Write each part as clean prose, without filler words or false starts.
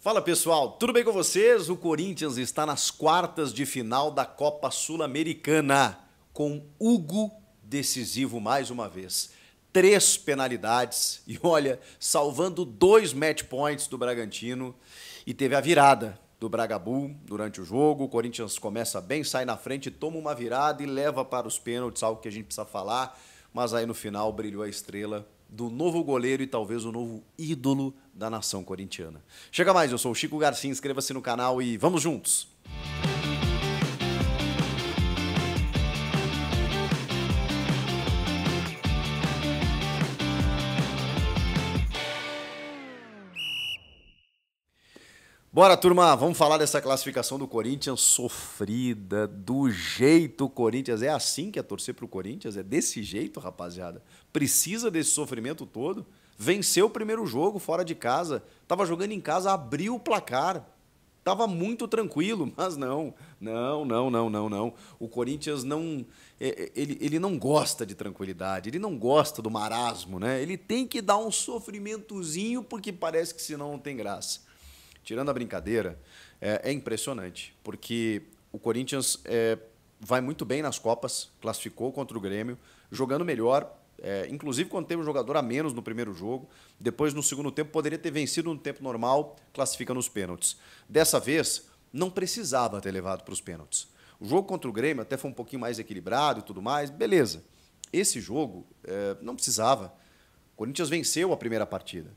Fala pessoal, tudo bem com vocês? O Corinthians está nas quartas de final da Copa Sul-Americana, com Hugo decisivo mais uma vez. 3 penalidades e olha, salvando 2 match points do Bragantino e teve a virada do Bragabu durante o jogo. O Corinthians começa bem, sai na frente, toma uma virada e leva para os pênaltis, algo que a gente precisa falar, mas aí no final brilhou a estrela do novo goleiro e talvez o novo ídolo da nação corintiana. Chega mais, eu sou o Chico Garcia, inscreva-se no canal e vamos juntos! Bora, turma, vamos falar dessa classificação do Corinthians sofrida, do jeito o Corinthians. É assim que é torcer pro Corinthians? É desse jeito, rapaziada? Precisa desse sofrimento todo? Venceu o primeiro jogo fora de casa, tava jogando em casa, abriu o placar. Tava muito tranquilo, mas não. O Corinthians não... Ele não gosta de tranquilidade, ele não gosta do marasmo, né? Ele tem que dar um sofrimentozinho porque parece que senão não tem graça. Tirando a brincadeira, é impressionante, porque o Corinthians vai muito bem nas Copas, classificou contra o Grêmio, jogando melhor, inclusive quando teve um jogador a menos no primeiro jogo, depois no segundo tempo poderia ter vencido no tempo normal, classifica nos pênaltis. Dessa vez, não precisava ter levado para os pênaltis. O jogo contra o Grêmio até foi um pouquinho mais equilibrado e tudo mais, beleza. Esse jogo não precisava. O Corinthians venceu a primeira partida.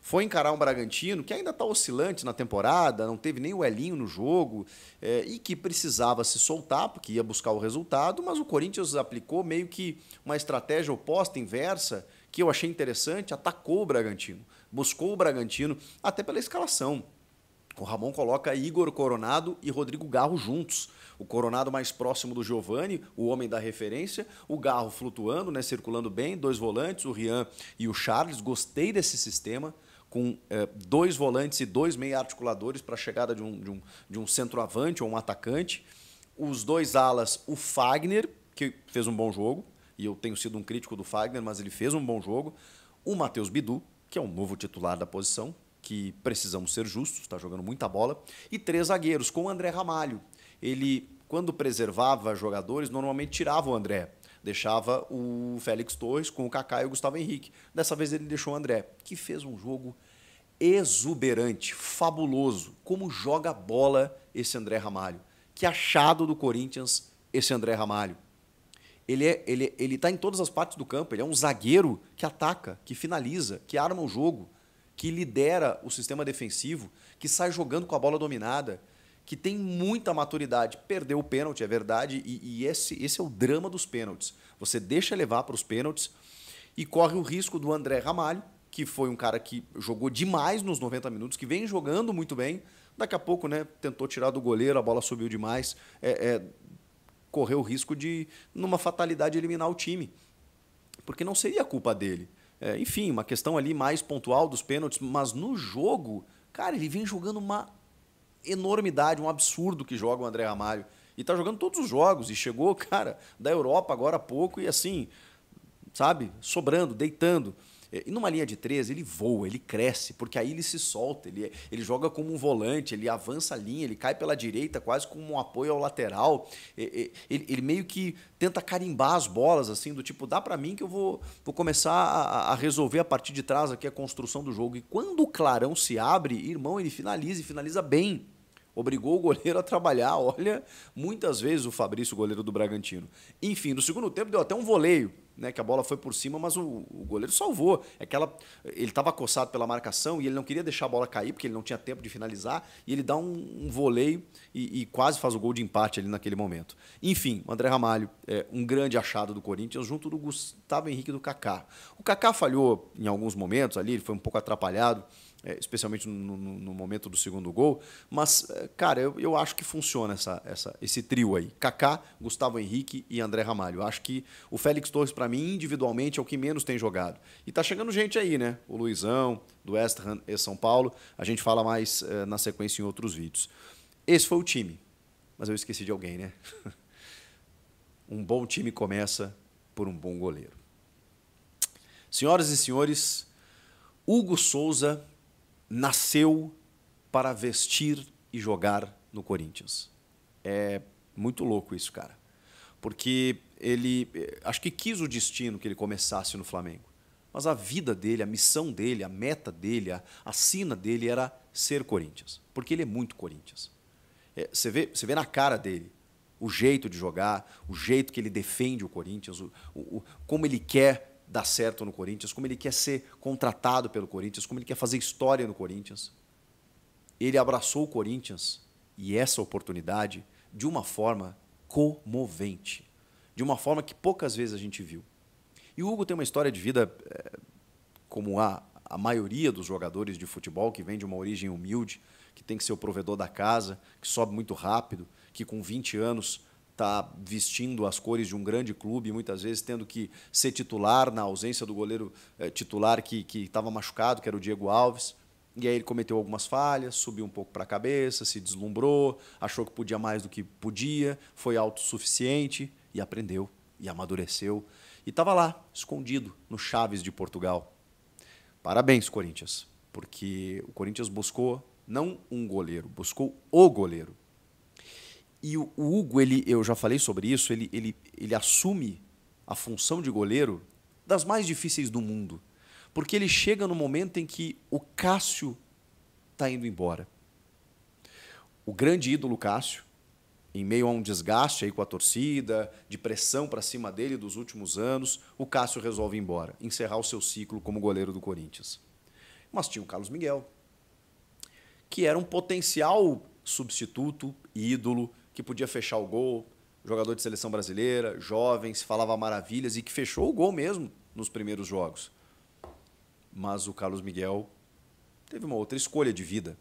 Foi encarar um Bragantino que ainda está oscilante na temporada, não teve nem o Elinho no jogo e que precisava se soltar porque ia buscar o resultado, mas o Corinthians aplicou meio que uma estratégia oposta, inversa, que eu achei interessante, atacou o Bragantino, buscou o Bragantino até pela escalação. O Ramon coloca Igor Coronado e Rodrigo Garro juntos. O Coronado mais próximo do Giovani, o homem da referência. O Garro flutuando, né, circulando bem. 2 volantes, o Rian e o Charles. Gostei desse sistema, com 2 volantes e 2 meia-articuladores para a chegada de um centroavante ou um atacante. Os 2 alas, o Fagner, que fez um bom jogo. E eu tenho sido um crítico do Fagner, mas ele fez um bom jogo. O Matheus Bidu, que é o novo titular da posição, que precisamos ser justos, está jogando muita bola, e 3 zagueiros, com o André Ramalho. Ele, quando preservava jogadores, normalmente tirava o André, deixava o Félix Torres com o Kaká e o Gustavo Henrique. Dessa vez ele deixou o André, que fez um jogo exuberante, fabuloso. Como joga bola esse André Ramalho. Que achado do Corinthians esse André Ramalho. Ele está em todas as partes do campo, ele é um zagueiro que ataca, que finaliza, que arma o jogo, que lidera o sistema defensivo, que sai jogando com a bola dominada, que tem muita maturidade. Perdeu o pênalti, é verdade, e esse é o drama dos pênaltis. Você deixa levar para os pênaltis e corre o risco do André Ramalho, que foi um cara que jogou demais nos 90 minutos, que vem jogando muito bem. Daqui a pouco, né, tentou tirar do goleiro, a bola subiu demais, correu o risco de, numa fatalidade, eliminar o time, porque não seria culpa dele. Enfim, uma questão ali mais pontual dos pênaltis, mas no jogo, cara, ele vem jogando uma enormidade, um absurdo que joga o André Ramalho. E tá jogando todos os jogos, e chegou, cara, da Europa agora há pouco, e assim, sabe, sobrando, deitando. E numa linha de 3, ele voa, ele cresce, porque aí ele se solta, ele joga como um volante, ele avança a linha, ele cai pela direita quase como um apoio ao lateral. Ele meio que tenta carimbar as bolas, assim, do tipo, dá pra mim que eu vou começar a resolver a partir de trás aqui a construção do jogo. E quando o clarão se abre, irmão, ele finaliza e finaliza bem. Obrigou o goleiro a trabalhar, olha, muitas vezes o Fabrício, o goleiro do Bragantino. Enfim, no segundo tempo deu até um voleio, né, que a bola foi por cima, mas o goleiro salvou. Ele estava acossado pela marcação e ele não queria deixar a bola cair, porque ele não tinha tempo de finalizar, e ele dá um voleio e quase faz o gol de empate ali naquele momento. Enfim, o André Ramalho, um grande achado do Corinthians, junto do Gustavo Henrique e do Kaká. O Kaká falhou em alguns momentos ali, ele foi um pouco atrapalhado, especialmente no momento do segundo gol, mas, cara, eu acho que funciona esse trio aí, Kaká, Gustavo Henrique e André Ramalho. Eu acho que o Félix Torres, para mim, individualmente, é o que menos tem jogado. E tá chegando gente aí, né? O Luizão, do West Ham e São Paulo, a gente fala mais na sequência em outros vídeos. Esse foi o time, mas eu esqueci de alguém, né? Um bom time começa por um bom goleiro. Senhoras e senhores, Hugo Souza nasceu para vestir e jogar no Corinthians. É muito louco isso, cara. Porque ele, acho que quis o destino que ele começasse no Flamengo. Mas a vida dele, a missão dele, a meta dele, a sina dele era ser Corinthians. Porque ele é muito Corinthians. Você vê na cara dele o jeito de jogar, o jeito que ele defende o Corinthians, como ele quer dar certo no Corinthians, como ele quer ser contratado pelo Corinthians, como ele quer fazer história no Corinthians. Ele abraçou o Corinthians e essa oportunidade de uma forma comovente, de uma forma que poucas vezes a gente viu. E o Hugo tem uma história de vida como a maioria dos jogadores de futebol, que vem de uma origem humilde, que tem que ser o provedor da casa, que sobe muito rápido, que com 20 anos está vestindo as cores de um grande clube, muitas vezes tendo que ser titular na ausência do goleiro titular que estava machucado, que era o Diego Alves. E aí ele cometeu algumas falhas, subiu um pouco para a cabeça, se deslumbrou, achou que podia mais do que podia, foi autossuficiente e aprendeu, e amadureceu. E estava lá, escondido, no Chaves de Portugal. Parabéns, Corinthians, porque o Corinthians buscou não um goleiro, buscou o goleiro. E o Hugo, eu já falei sobre isso, ele assume a função de goleiro das mais difíceis do mundo. Porque ele chega no momento em que o Cássio está indo embora. O grande ídolo Cássio, em meio a um desgaste aí com a torcida, de pressão para cima dele dos últimos anos, o Cássio resolve ir embora, encerrar o seu ciclo como goleiro do Corinthians. Mas tinha o Carlos Miguel, que era um potencial substituto, ídolo, que podia fechar o gol, jogador de seleção brasileira, jovem, se falava maravilhas e que fechou o gol mesmo nos primeiros jogos. Mas o Carlos Miguel teve uma outra escolha de vida.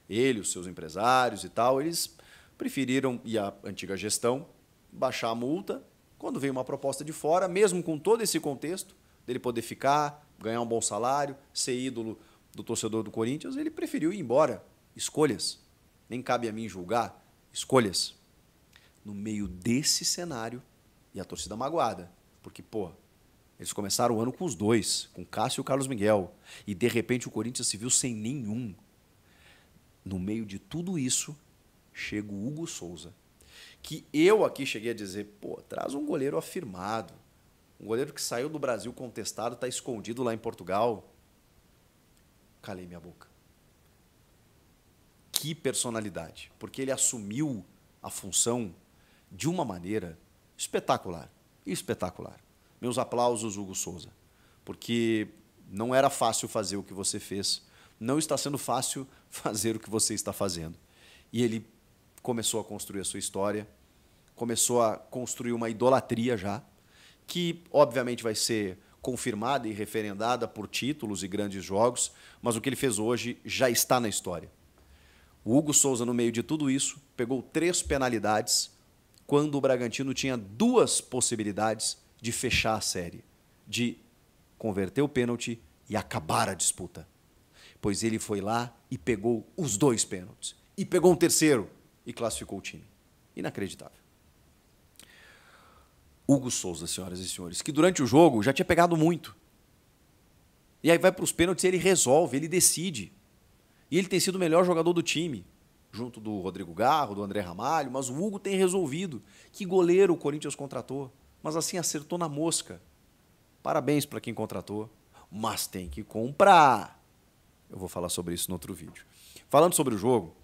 Ele, os seus empresários e tal, eles preferiram, e a antiga gestão, baixar a multa quando veio uma proposta de fora, mesmo com todo esse contexto, dele poder ficar, ganhar um bom salário, ser ídolo do torcedor do Corinthians, ele preferiu ir embora. Escolhas. Nem cabe a mim julgar. Escolhas. No meio desse cenário, e a torcida magoada, porque, pô, eles começaram o ano com os dois, com Cássio e o Carlos Miguel. E, de repente, o Corinthians se viu sem nenhum. No meio de tudo isso, chega o Hugo Souza. Que eu aqui cheguei a dizer, pô, traz um goleiro afirmado. Um goleiro que saiu do Brasil contestado, está escondido lá em Portugal. Calei minha boca. Que personalidade. Porque ele assumiu a função de uma maneira espetacular. Espetacular. Meus aplausos, Hugo Souza, porque não era fácil fazer o que você fez, não está sendo fácil fazer o que você está fazendo. E ele começou a construir a sua história, começou a construir uma idolatria já, que obviamente vai ser confirmada e referendada por títulos e grandes jogos, mas o que ele fez hoje já está na história. O Hugo Souza, no meio de tudo isso, pegou 3 penalidades, quando o Bragantino tinha 2 possibilidades de fechar a série, de converter o pênalti e acabar a disputa. Pois ele foi lá e pegou os 2 pênaltis. E pegou um terceiro e classificou o time. Inacreditável. Hugo Souza, senhoras e senhores, que durante o jogo já tinha pegado muito. E aí vai para os pênaltis e ele resolve, ele decide. E ele tem sido o melhor jogador do time, junto do Rodrigo Garro, do André Ramalho, mas o Hugo tem resolvido. Que goleiro o Corinthians contratou. Mas assim acertou na mosca. Parabéns para quem contratou, mas tem que comprar. Eu vou falar sobre isso no outro vídeo. Falando sobre o jogo,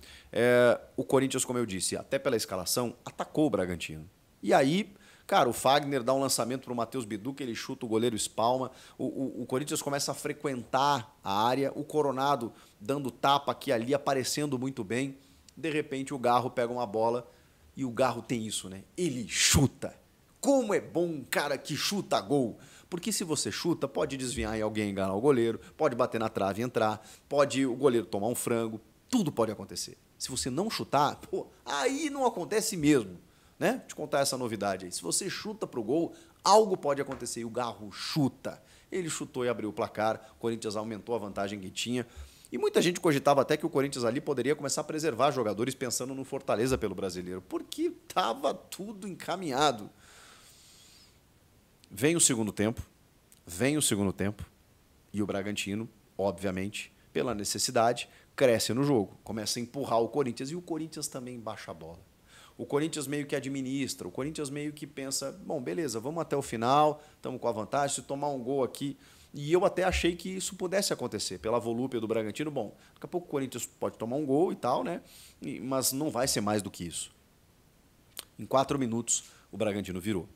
o Corinthians, como eu disse, até pela escalação, atacou o Bragantino. E aí, cara, o Fagner dá um lançamento para o Matheus Bidu, que ele chuta, o goleiro espalma. O Corinthians começa a frequentar a área, o Coronado dando tapa aqui e ali, aparecendo muito bem. De repente, o Garro pega uma bola e o Garro tem isso, né? Ele chuta. Como é bom um cara que chuta gol. Porque se você chuta, pode desviar e alguém enganar o goleiro, pode bater na trave e entrar, pode o goleiro tomar um frango, tudo pode acontecer. Se você não chutar, pô, aí não acontece mesmo. Né? Te contar essa novidade aí. Se você chuta pro gol, algo pode acontecer. E o Garro chuta. Ele chutou e abriu o placar, o Corinthians aumentou a vantagem que tinha. E muita gente cogitava até que o Corinthians ali poderia começar a preservar jogadores pensando no Fortaleza pelo Brasileiro, porque estava tudo encaminhado. Vem o segundo tempo, e o Bragantino, obviamente, pela necessidade, cresce no jogo, começa a empurrar o Corinthians e o Corinthians também baixa a bola. O Corinthians meio que administra, o Corinthians meio que pensa, bom, beleza, vamos até o final, estamos com a vantagem, se tomar um gol aqui. E eu até achei que isso pudesse acontecer, pela volúpia do Bragantino. Bom, daqui a pouco o Corinthians pode tomar um gol e tal, né? Mas não vai ser mais do que isso. Em 4 minutos, o Bragantino virou.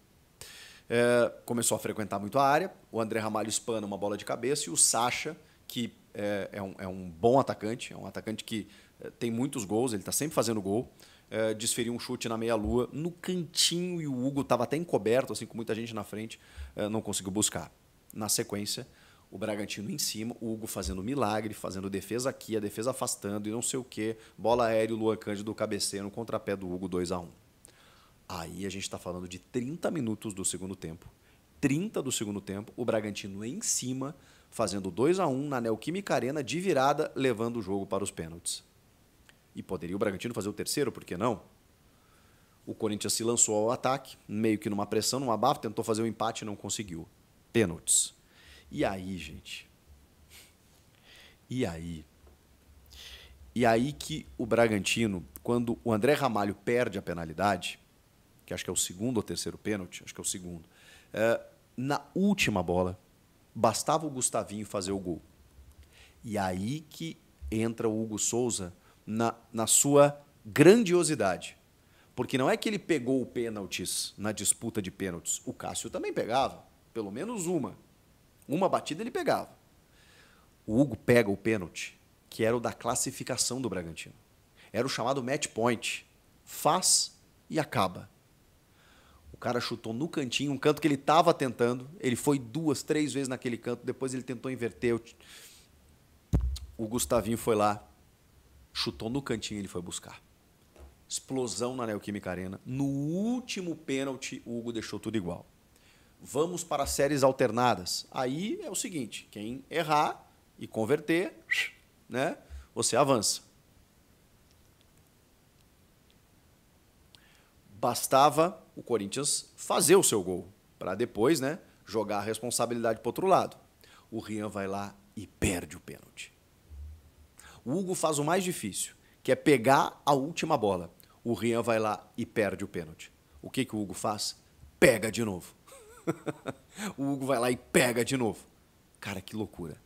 Começou a frequentar muito a área, o André Ramalho espana uma bola de cabeça e o Sacha, que é um bom atacante, é um atacante que tem muitos gols, ele está sempre fazendo gol, desferiu um chute na meia-lua, no cantinho, e o Hugo estava até encoberto, assim, com muita gente na frente, não conseguiu buscar. Na sequência, o Bragantino em cima, o Hugo fazendo milagre, fazendo defesa aqui, a defesa afastando e não sei o quê, bola aérea, o Luan Cândido cabeceia no contrapé do Hugo, 2-1. Aí a gente está falando de 30 minutos do segundo tempo. 30 do segundo tempo, o Bragantino em cima, fazendo 2-1 na Neoquímica Arena de virada, levando o jogo para os pênaltis. E poderia o Bragantino fazer o terceiro, por que não? O Corinthians se lançou ao ataque, meio que numa pressão, numa abafa, tentou fazer o empate e não conseguiu. Pênaltis. E aí, gente? E aí que o Bragantino, quando o André Ramalho perde a penalidade, que acho que é o segundo ou terceiro pênalti, acho que é o segundo, na última bola, bastava o Gustavinho fazer o gol. E aí que entra o Hugo Souza na sua grandiosidade. Porque não é que ele pegou o pênaltis na disputa de pênaltis. O Cássio também pegava, pelo menos uma. Uma batida ele pegava. O Hugo pega o pênalti, que era o da classificação do Bragantino. Era o chamado match point. Faz e acaba. O cara chutou no cantinho, um canto que ele estava tentando. Ele foi 2, 3 vezes naquele canto. Depois ele tentou inverter. O Gustavinho foi lá, chutou no cantinho e ele foi buscar. Explosão na Neoquímica Arena. No último pênalti, o Hugo deixou tudo igual. Vamos para as séries alternadas. Aí é o seguinte, quem errar e converter, né, você avança. Bastava o Corinthians fazer o seu gol, para depois, né, jogar a responsabilidade para o outro lado. O Rian vai lá e perde o pênalti. O Hugo faz o mais difícil, que é pegar a última bola. O Rian vai lá e perde o pênalti. O que o Hugo faz? Pega de novo. O Hugo vai lá e pega de novo. Cara, que loucura.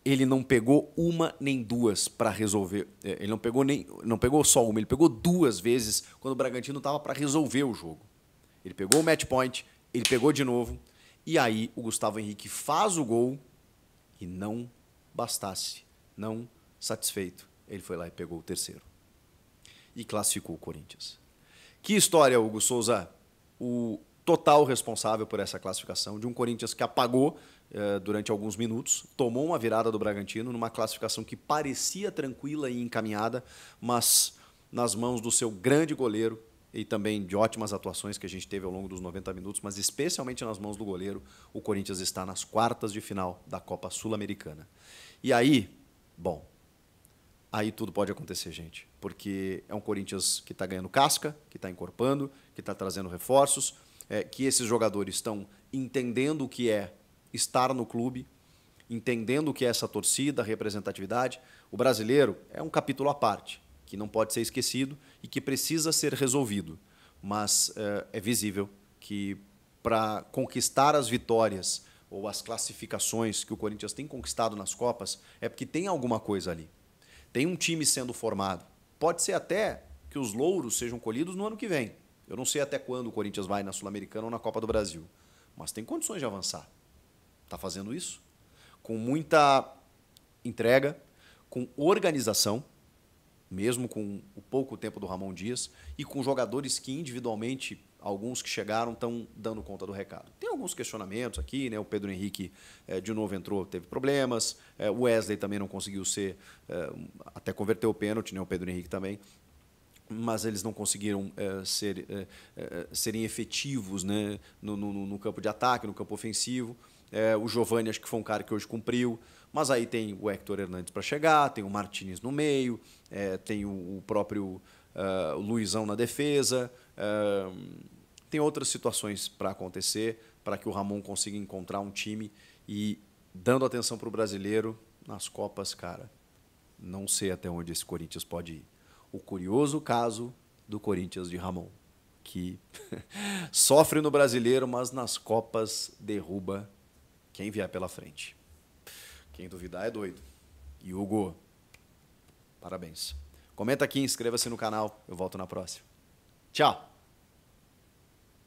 Ele não pegou uma nem duas para resolver. Ele não pegou só uma, ele pegou 2 vezes quando o Bragantino estava para resolver o jogo. Ele pegou o match point, ele pegou de novo, e aí o Gustavo Henrique faz o gol e não bastasse, não satisfeito, ele foi lá e pegou o terceiro. E classificou o Corinthians. Que história, Hugo Souza? O total responsável por essa classificação de um Corinthians que apagou durante alguns minutos, tomou uma virada do Bragantino numa classificação que parecia tranquila e encaminhada, mas nas mãos do seu grande goleiro e também de ótimas atuações que a gente teve ao longo dos 90 minutos, mas especialmente nas mãos do goleiro, o Corinthians está nas quartas de final da Copa Sul-Americana. E aí, bom, aí tudo pode acontecer, gente, porque é um Corinthians que está ganhando casca, que está encorpando, que está trazendo reforços, que esses jogadores estão entendendo o que é estar no clube, entendendo o que é essa torcida, a representatividade. O brasileiro é um capítulo à parte, que não pode ser esquecido e que precisa ser resolvido. Mas é visível que para conquistar as vitórias ou as classificações que o Corinthians tem conquistado nas Copas, é porque tem alguma coisa ali. Tem um time sendo formado. Pode ser até que os louros sejam colhidos no ano que vem. Eu não sei até quando o Corinthians vai na Sul-Americana ou na Copa do Brasil, mas tem condições de avançar. Está fazendo isso com muita entrega, com organização, mesmo com o pouco tempo do Ramon Dias, e com jogadores que individualmente, alguns que chegaram, estão dando conta do recado. Tem alguns questionamentos aqui, né? O Pedro Henrique de novo entrou, teve problemas, o Wesley também não conseguiu ser, até converteu o pênalti, né? O Pedro Henrique também, mas eles não conseguiram serem efetivos, né? no campo de ataque, no campo ofensivo. O Giovani acho que foi um cara que hoje cumpriu, mas aí tem o Héctor Hernandes para chegar, tem o Martínez no meio, tem o próprio Luizão na defesa, tem outras situações para acontecer, para que o Ramon consiga encontrar um time e, dando atenção para o brasileiro, nas Copas, cara, não sei até onde esse Corinthians pode ir. O curioso caso do Corinthians de Ramon, que sofre no Brasileiro, mas nas Copas derruba quem vier pela frente. Quem duvidar é doido. E Hugo, parabéns. Comenta aqui, inscreva-se no canal. Eu volto na próxima. Tchau!